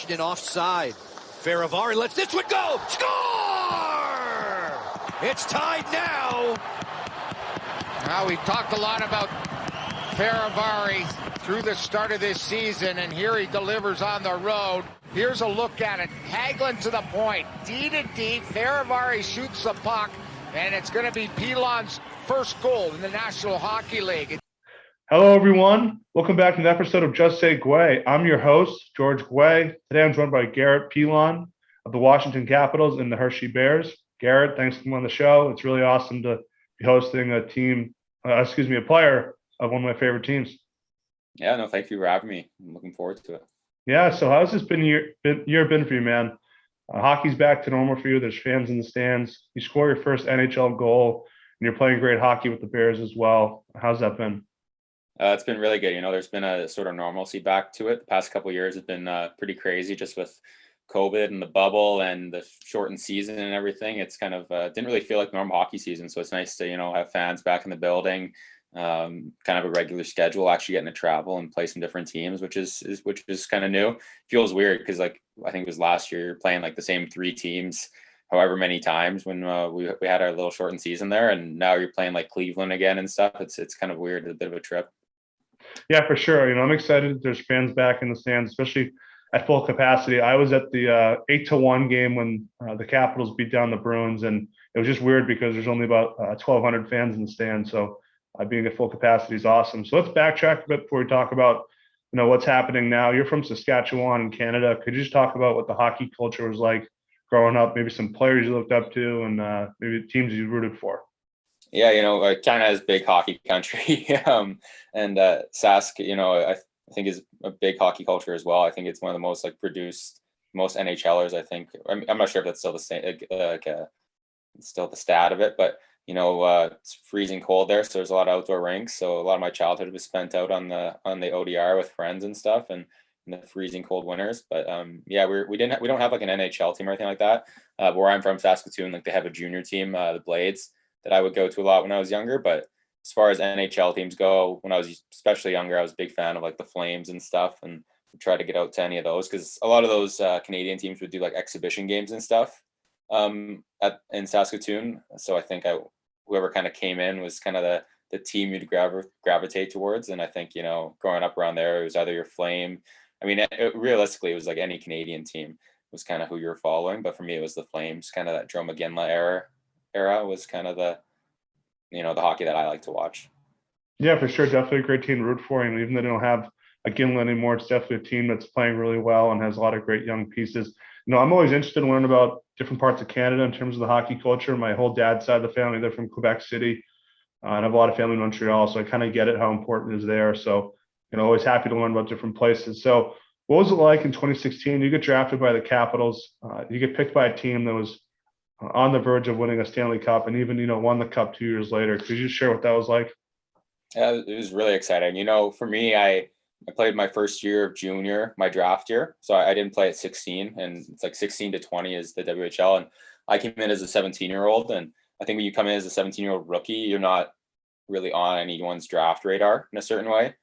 Washington offside. Faravari lets this one go. Score! It's tied now. Now, we've talked a lot about Faravari through the start of this season, and here he delivers on the road. Here's a look at it. Hagelin to the point. D to D. Faravari shoots the puck, and it's going to be Pilon's first goal in the National Hockey League. Hello, everyone. Welcome back to an episode of Just Say Guay. I'm your host, George Guay. Today I'm joined by Garrett Pilon of the Washington Capitals and the Hersey Bears. Garrett, thanks for coming on the show. It's really awesome to be hosting a player of one of my favorite teams. Yeah, no, thank you for having me. I'm looking forward to it. Yeah, so how's this year been for you, man? Hockey's back to normal for you. There's fans in the stands. You score your first NHL goal, and you're playing great hockey with the Bears as well. How's that been? It's been really good. There's been a sort of normalcy back to it. The past couple of years have been pretty crazy, just with COVID and the bubble and the shortened season and everything. It's kind of didn't really feel like normal hockey season. So it's nice to have fans back in the building, kind of a regular schedule, actually getting to travel and play some different teams, which is kind of new. Feels weird because I think it was last year playing like the same three teams however many times when we had our little shortened season there, and now you're playing like Cleveland again and stuff. It's kind of weird, a bit of a trip. Yeah, for sure. I'm excited that there's fans back in the stands, especially at full capacity. I was at the 8-1 game when the Capitals beat down the Bruins, and it was just weird because there's only about 1,200 fans in the stands. So being at full capacity is awesome. So let's backtrack a bit before we talk about what's happening now. You're from Saskatchewan in Canada. Could you just talk about what the hockey culture was like growing up? Maybe some players you looked up to, and maybe teams you rooted for. Yeah, Canada is big hockey country, and Sask, I think is a big hockey culture as well. I think it's one of the most produced, most NHLers. I think I'm not sure if that's still the same, still the stat of it, but it's freezing cold there, so there's a lot of outdoor rinks. So a lot of my childhood was spent out on the ODR with friends and stuff, and in the freezing cold winters. But we don't have like an NHL team or anything like that. Where I'm from, Saskatoon, they have a junior team, the Blades, that I would go to a lot when I was younger. But as far as NHL teams go, when I was especially younger, I was a big fan of the Flames and stuff, and would try to get out to any of those, because a lot of those Canadian teams would do exhibition games and stuff in Saskatoon. So I think whoever kind of came in was kind of the team you'd gravitate towards. And I think, growing up around there, it was either your Flame. I mean, realistically, it was any Canadian team was kind of who you're following. But for me, it was the Flames, kind of that Joe McGinley era was kind of the hockey that I like to watch. Yeah, for sure. Definitely a great team to root for. And even though they don't have a Gimlin anymore, it's definitely a team that's playing really well and has a lot of great young pieces. I'm always interested in learning about different parts of Canada in terms of the hockey culture. My whole dad's side of the family, they're from Quebec City, and I have a lot of family in Montreal, so I kind of get it how important it is there. So, always happy to learn about different places. So what was it like in 2016? You get drafted by the Capitals. You get picked by a team that was on the verge of winning a Stanley Cup, and even, won the Cup 2 years later. Could you just share what that was like? Yeah, it was really exciting. For me, I played my first year of junior, my draft year. So I didn't play at 16, and it's 16 to 20 is the WHL. And I came in as a 17-year-old. And I think when you come in as a 17-year-old rookie, you're not really on anyone's draft radar in a certain way.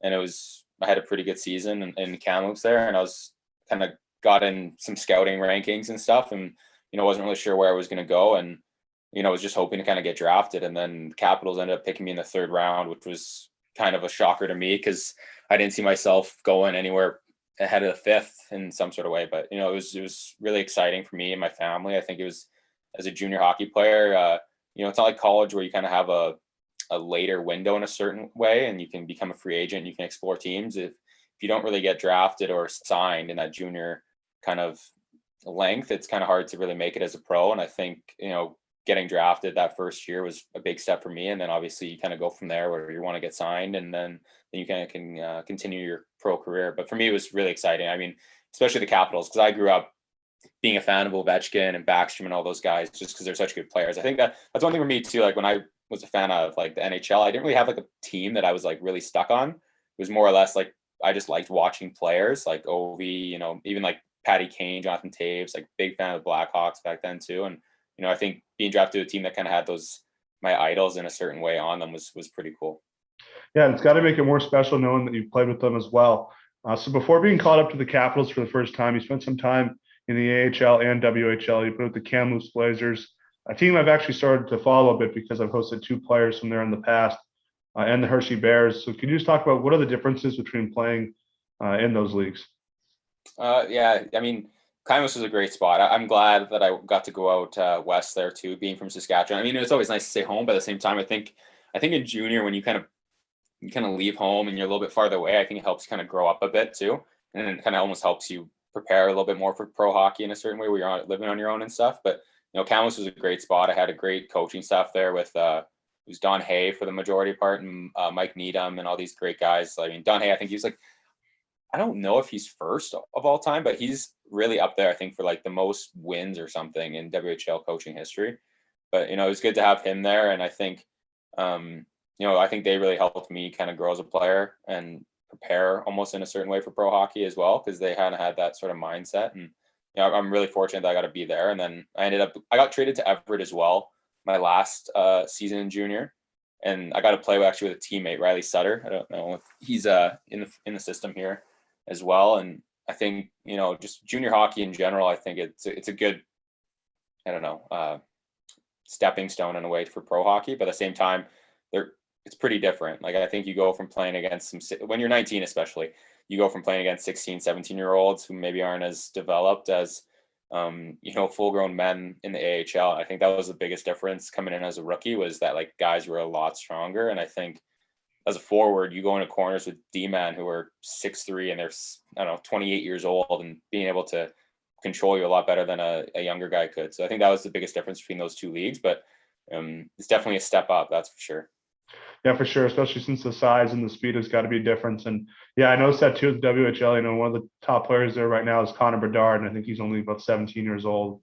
And I had a pretty good season in Kamloops there, and I was kind of got in some scouting rankings and stuff, and wasn't really sure where I was going to go, and was just hoping to kind of get drafted. And then Capitals ended up picking me in the third round, which was kind of a shocker to me because I didn't see myself going anywhere ahead of the fifth in some sort of way. But it was really exciting for me and my family. I think it was, as a junior hockey player, it's not like college where you kind of have a later window in a certain way, and you can become a free agent, you can explore teams. If you don't really get drafted or signed in that junior kind of length, it's kind of hard to really make it as a pro. And I think getting drafted that first year was a big step for me, and then obviously you kind of go from there where you want to get signed, and then you kind of can continue your pro career. But for me, it was really exciting. I mean, especially the Capitals, because I grew up being a fan of Ovechkin and Backstrom and all those guys, just because they're such good players. I think that's one thing for me too. When I was a fan of the NHL, I didn't really have a team that I was really stuck on. It was more or less I just liked watching players like Ovi, even Patty Kane, Jonathan Taves, big fan of the Blackhawks back then too. And, I think being drafted to a team that kind of had my idols in a certain way on them was pretty cool. Yeah, it's got to make it more special knowing that you played with them as well. So before being called up to the Capitals for the first time, you spent some time in the AHL and WHL. You put with the Kamloops Blazers, a team I've actually started to follow a bit because I've hosted 2 players from there in the past, and the Hersey Bears. So could you just talk about what are the differences between playing in those leagues? Yeah, I mean, Kamloops was a great spot. I'm glad that I got to go out west there too, being from Saskatchewan. I mean, it's always nice to stay home, but at the same time, I think in junior when you kind of leave home and you're a little bit farther away, I think it helps kind of grow up a bit too, and it kind of almost helps you prepare a little bit more for pro hockey in a certain way where you're living on your own and stuff. But Kamloops was a great spot. I had a great coaching staff there with it was Don Hay for the majority part and Mike Needham and all these great guys. I mean, Don Hay, I think he was like, I don't know if he's first of all time, but he's really up there, I think, for like the most wins or something in WHL coaching history. But it was good to have him there, and I think I think they really helped me kind of grow as a player and prepare almost in a certain way for pro hockey as well, because they hadn't had that sort of mindset. And I'm really fortunate that I got to be there. And then I got traded to Everett as well, my last season in junior, and I got to play actually with a teammate, Riley Sutter. I don't know if he's in the system here as well. And I think just junior hockey in general, I think it's a good, I don't know, stepping stone in a way for pro hockey, but at the same time, it's pretty different. Like, I think you go from playing against when you're 19, especially, you go from playing against 16, 17-year-olds who maybe aren't as developed as, full grown men in the AHL. I think that was the biggest difference coming in as a rookie, was that like guys were a lot stronger. And I think as a forward, you go into corners with D-man who are 6'3" and they're, I don't know, 28 years old, and being able to control you a lot better than a younger guy could. So I think that was the biggest difference between those 2 leagues, but it's definitely a step up. That's for sure. Yeah, for sure, especially since the size and the speed has got to be a difference. And yeah, I noticed that too with the WHL. One of the top players there right now is Connor Bedard, and I think he's only about 17 years old.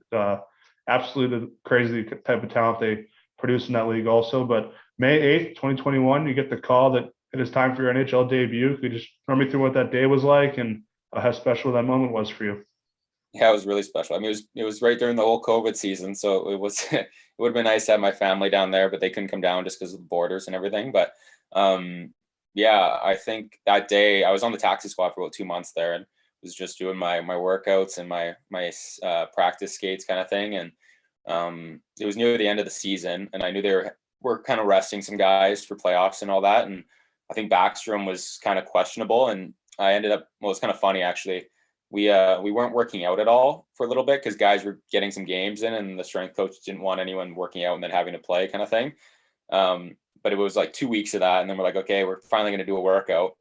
Absolutely crazy type of talent they produce in that league also. But May 8th, 2021, you get the call that it is time for your NHL debut. Could you just run me through what that day was like and how special that moment was for you? Yeah, it was really special. I mean, it was right during the whole COVID season, so it was it would have been nice to have my family down there, but they couldn't come down just because of the borders and everything. But yeah, I think that day I was on the taxi squad for about 2 months there, and was just doing my workouts and my practice skates kind of thing. And it was near the end of the season, and I knew they were kind of resting some guys for playoffs and all that. And I think Backstrom was kind of questionable, and I ended up. Well, it's kind of funny actually. We weren't working out at all for a little bit because guys were getting some games in, and the strength coach didn't want anyone working out and then having to play kind of thing. But it was like 2 weeks of that, and then we're like, okay, we're finally going to do a workout.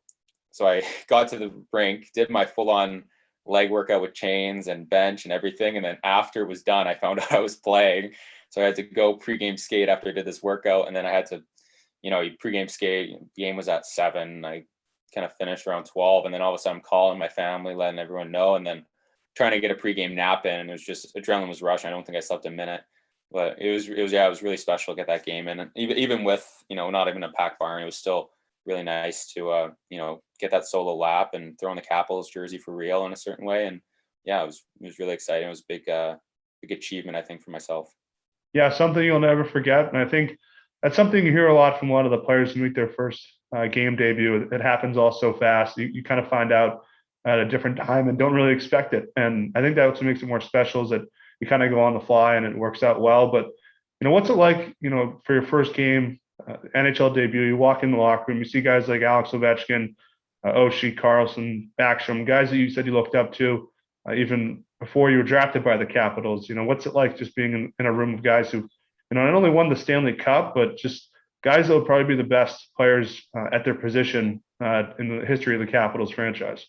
So I got to the rink, did my full-on leg workout with chains and bench and everything, and then after it was done, I found out I was playing. So I had to go pregame skate after I did this workout, and then I had to, pregame skate. Game was at 7. I kind of finished around 12, and then all of a sudden I'm calling my family, letting everyone know, and then trying to get a pregame nap in, and it was just adrenaline was rushing. I don't think I slept a minute, but it was really special to get that game in. And even with not even a packed barn, it was still really nice to get that solo lap and throw on the Capitals jersey for real in a certain way. And yeah, it was really exciting. It was a big achievement, I think, for myself. Yeah, something you'll never forget. And I think that's something you hear a lot from a lot of the players who make their first game debut. It happens all so fast. You kind of find out at a different time and don't really expect it. And I think that's what makes it more special, is that you kind of go on the fly and it works out well. But, what's it like, for your first game, NHL debut, you walk in the locker room, you see guys like Alex Ovechkin, Oshie, Carlson, Backstrom, guys that you said you looked up to even before you were drafted by the Capitals. What's it like just being in a room of guys who, not only won the Stanley Cup, but just guys that will probably be the best players at their position in the history of the Capitals franchise?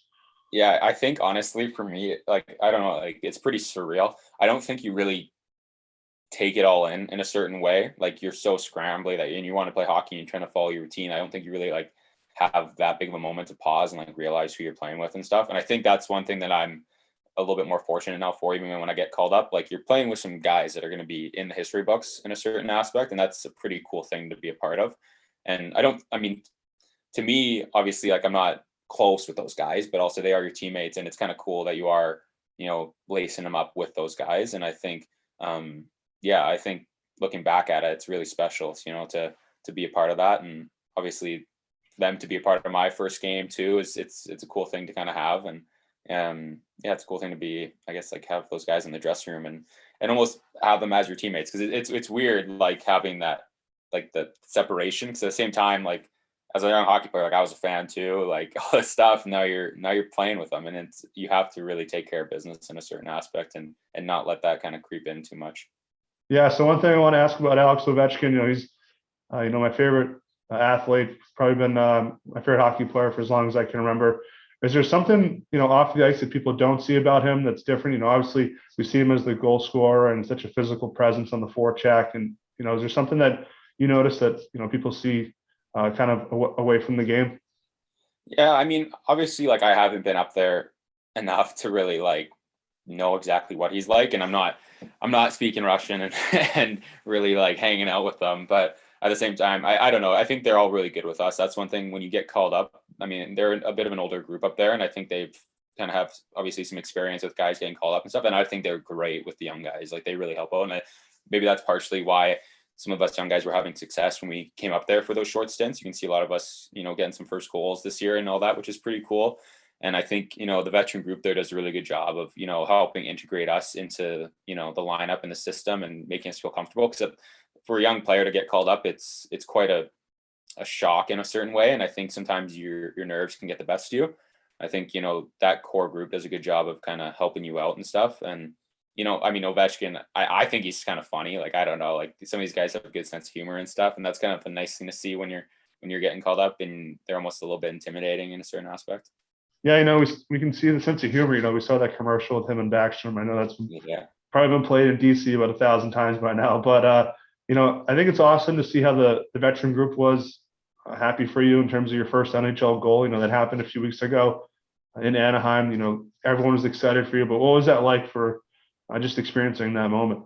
Yeah, I think honestly for me, like, I don't know, like, it's pretty surreal. I don't think you really take it all in a certain way. Like, you're so scrambly and you want to play hockey and trying to follow your routine. I don't think you really like have that big of a moment to pause and like realize who you're playing with and stuff. And I think that's one thing that I'm a little bit more fortunate now for, even when I get called up. Like, you're playing with some guys that are going to be in the history books in a certain aspect, and that's a pretty cool thing to be a part of. And I mean, to me, obviously, like, I'm not close with those guys, but also they are your teammates, and it's kind of cool that you are, lacing them up with those guys. And I think, I think looking back at it, it's really special, to be a part of that. And obviously, them to be a part of my first game too, it's a cool thing to kind of have. And yeah, it's a cool thing to be, I guess, like have those guys in the dressing room and almost have them as your teammates, because it's weird like having that, like the separation, because at the same time, like as a young hockey player, like I was a fan too, like all this stuff. Now you're playing with them, and you have to really take care of business in a certain aspect and not let that kind of creep in too much. Yeah. So one thing I want to ask about Alex Ovechkin, he's my favorite athlete, probably been my favorite hockey player for as long as I can remember. Is there something, off the ice that people don't see about him that's different? Obviously we see him as the goal scorer and such a physical presence on the forecheck. And, is there something that you notice that, people see kind of away from the game? Yeah. I mean, obviously, like I haven't been up there enough to really like know exactly what he's like. And I'm not speaking Russian and really like hanging out with them. But at the same time, I don't know. I think they're all really good with us. That's one thing when you get called up. I mean, they're a bit of an older group up there, and I think they've kind of have obviously some experience with guys getting called up and stuff. And I think they're great with the young guys. Like they really help out. And maybe that's partially why some of us young guys were having success when we came up there for those short stints. You can see a lot of us, getting some first goals this year and all that, which is pretty cool. And I think, the veteran group there does a really good job of, helping integrate us into, the lineup and the system and making us feel comfortable. Because for a young player to get called up, it's quite a shock in a certain way. And I think sometimes your nerves can get the best of you. I think, that core group does a good job of kind of helping you out and stuff. And, I mean, Ovechkin, I think he's kind of funny. Like, I don't know, like some of these guys have a good sense of humor and stuff. And that's kind of a nice thing to see when you're getting called up, and they're almost a little bit intimidating in a certain aspect. Yeah, we can see the sense of humor. We saw that commercial with him and Backstrom. I know that's probably been played in DC about 1,000 times by now. But, I think it's awesome to see how the veteran group was happy for you in terms of your first NHL goal. That happened a few weeks ago in Anaheim. Everyone was excited for you. But what was that like for just experiencing that moment?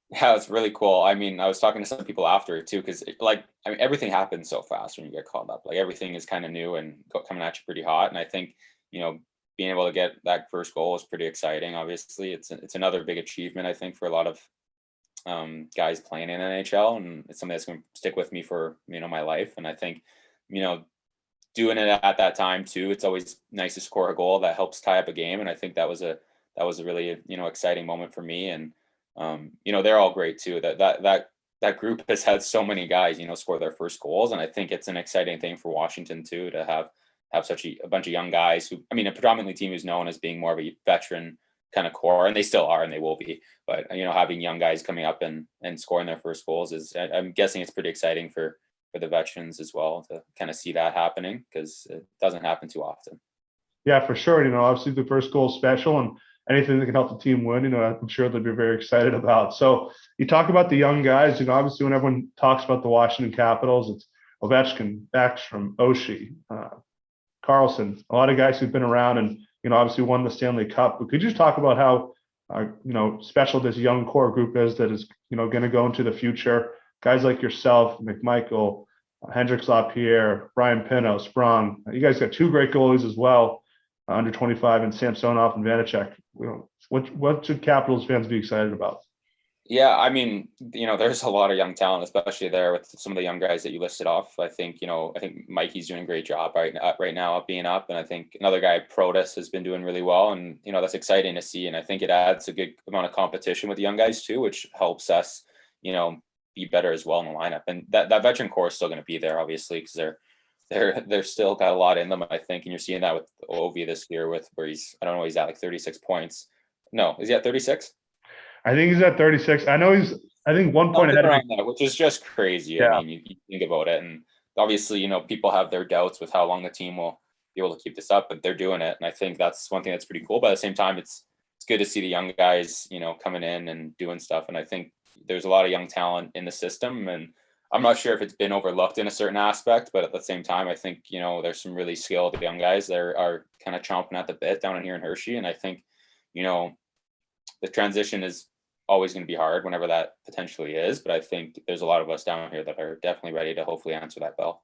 Yeah, it's really cool. I mean, I was talking to some people after too, because everything happens so fast when you get called up. Like everything is kind of new and coming at you pretty hot. And I think, being able to get that first goal is pretty exciting. Obviously, it's another big achievement, I think, for a lot of guys playing in NHL, and it's something that's going to stick with me for my life. And I think, doing it at that time too, it's always nice to score a goal that helps tie up a game. And I think that was a really exciting moment for me. And they're all great too. That group has had so many guys, score their first goals. And I think it's an exciting thing for Washington too, to have such a bunch of young guys who, I mean, a predominantly team who's known as being more of a veteran kind of core, and they still are, and they will be. But, having young guys coming up and scoring their first goals I'm guessing it's pretty exciting for the veterans as well to kind of see that happening, because it doesn't happen too often. Yeah, for sure. Obviously the first goal is special, and anything that can help the team win, I'm sure they'll be very excited about. So you talk about the young guys, obviously when everyone talks about the Washington Capitals, it's Ovechkin, Backstrom, Oshie, Carlson, a lot of guys who've been around and, obviously won the Stanley Cup. But could you just talk about how, special this young core group is that is, going to go into the future? Guys like yourself, McMichael, Hendricks Lapierre, Brian Pino, Sprong. You guys got two great goalies as well, under 25, and Samsonov and Vanacek. What should Capitals fans be excited about? Yeah, I mean, there's a lot of young talent, especially there with some of the young guys that you listed off. I think Mikey's doing a great job right now being up. And I think another guy, Protas, has been doing really well. And, that's exciting to see. And I think it adds a good amount of competition with the young guys too, which helps us, be better as well in the lineup. And that veteran core is still going to be there, obviously, because they're still got a lot in them, I think. And you're seeing that with Ovi this year where he's, I don't know, he's at like 36 points. No, is he at 36? I think he's at 36. I know I think 1 point ahead of that, which is just crazy. Yeah. I mean, you think about it, and obviously, people have their doubts with how long the team will be able to keep this up, but they're doing it. And I think that's one thing that's pretty cool. But at the same time, it's good to see the young guys, coming in and doing stuff. And I think there's a lot of young talent in the system, and I'm not sure if it's been overlooked in a certain aspect, but at the same time, I think, there's some really skilled young guys that are kind of chomping at the bit down in here in Hershey. And I think, the transition is always going to be hard whenever that potentially is. But I think there's a lot of us down here that are definitely ready to hopefully answer that bell.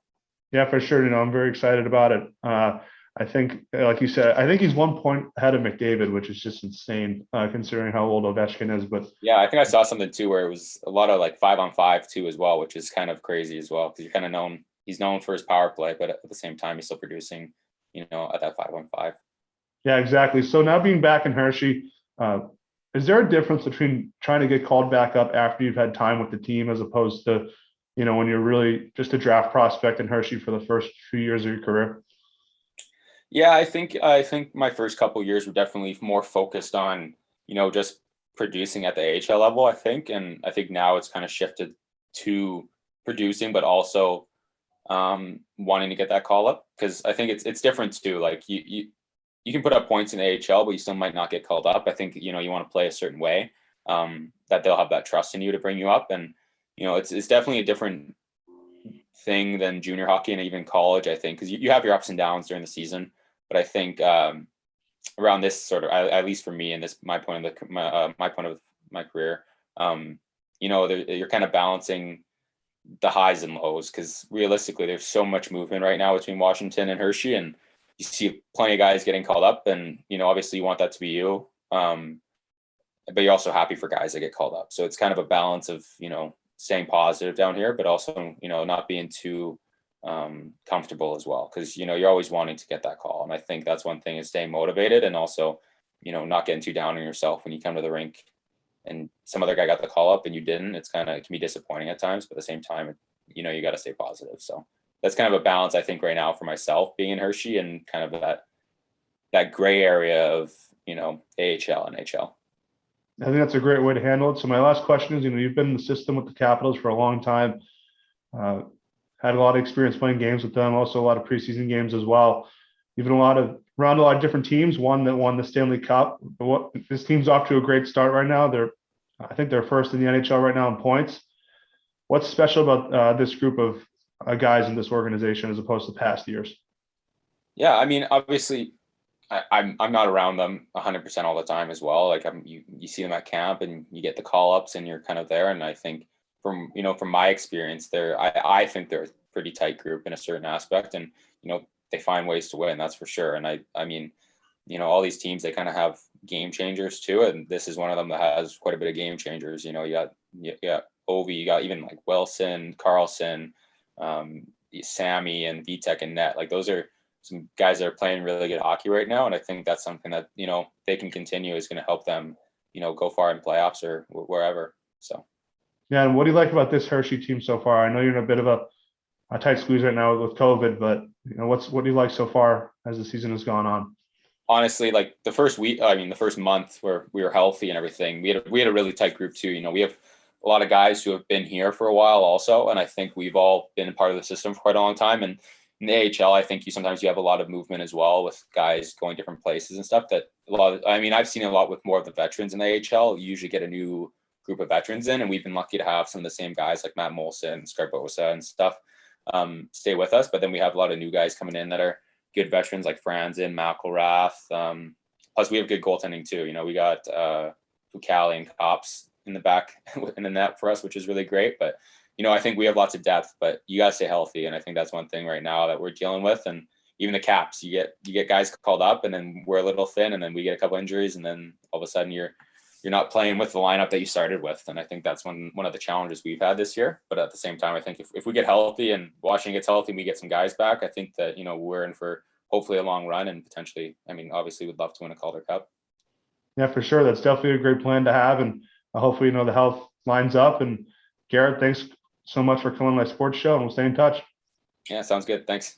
Yeah, for sure. I'm very excited about it. I think, like you said, I think he's 1 point ahead of McDavid, which is just insane considering how old Ovechkin is. But yeah, I think I saw something too where it was a lot of like 5-on-5 too as well, which is kind of crazy as well, because you're kind of known he's known for his power play, but at the same time, he's still producing, at that 5-on-5. Yeah, exactly. So now being back in Hershey, is there a difference between trying to get called back up after you've had time with the team as opposed to, when you're really just a draft prospect in Hershey for the first few years of your career? Yeah, I think my first couple of years were definitely more focused on, just producing at the AHL level, I think. And I think now it's kind of shifted to producing, but also wanting to get that call up, because I think it's different too. Like you can put up points in the AHL, but you still might not get called up. I think, you want to play a certain way, that they'll have that trust in you to bring you up. And, it's definitely a different thing than junior hockey and even college, I think, because you have your ups and downs during the season. But I think around this sort of, at least for me, and this my point of my career, you're kind of balancing the highs and lows, because realistically, there's so much movement right now between Washington and Hershey, and you see plenty of guys getting called up, and obviously you want that to be you, but you're also happy for guys that get called up. So it's kind of a balance of staying positive down here, but also not being too comfortable as well, because you're always wanting to get that call. And I think that's one thing, is staying motivated, and also not getting too down on yourself when you come to the rink and some other guy got the call up and you didn't. It can be disappointing at times, but at the same time, you got to stay positive. So that's kind of a balance, I think, right now for myself being in Hershey, and kind of that gray area of AHL and HL. I think that's a great way to handle it. So my last question is, you've been in the system with the Capitals for a long time, had a lot of experience playing games with them, also a lot of preseason games as well. You've been around a lot of different teams, one that won the Stanley Cup. This team's off to a great start right now. I think they're first in the NHL right now in points. What's special about this group of guys in this organization as opposed to past years? Yeah, I mean, obviously, I'm not around them 100% all the time as well. Like you see them at camp and you get the call ups and you're kind of there. And I think from my experience there, I think they're a pretty tight group in a certain aspect, and they find ways to win, that's for sure. And I mean, all these teams, they kind of have game changers too, and this is one of them that has quite a bit of game changers. You got Ovi, you got even like Wilson, Carlson, Sammy, and Vitek and Net. Like those are some guys that are playing really good hockey right now, and I think that's something that they can continue, is going to help them go far in playoffs or wherever. So yeah. And what do you like about this Hershey team so far? I know you're in a bit of a tight squeeze right now with COVID, but what do you like so far as the season has gone on? Honestly, like the first month where we were healthy and everything, we had a really tight group too. We have a lot of guys who have been here for a while also, and I think we've all been a part of the system for quite a long time. And in the AHL, I think sometimes you have a lot of movement as well, with guys going different places and stuff. I've seen a lot with more of the veterans in the AHL. You usually get a new group of veterans in, and we've been lucky to have some of the same guys like Matt Molson, Scarbosa, and stuff stay with us. But then we have a lot of new guys coming in that are good veterans, like Franzen, McElrath. Plus we have good goaltending too. We got Fucali and Cops in the back in the net for us, which is really great. But I think we have lots of depth, but you got to stay healthy, and I think that's one thing right now that we're dealing with. And even the Caps, you get guys called up, and then we're a little thin, and then we get a couple injuries, and then all of a sudden you're not playing with the lineup that you started with. And I think that's one of the challenges we've had this year. But at the same time, I think if we get healthy and Washington gets healthy and we get some guys back, I think that, we're in for hopefully a long run, and potentially, obviously we'd love to win a Calder Cup. Yeah, for sure. That's definitely a great plan to have. And hopefully, the health lines up. And Garrett, thanks so much for coming on my sports show, and we'll stay in touch. Yeah, sounds good. Thanks.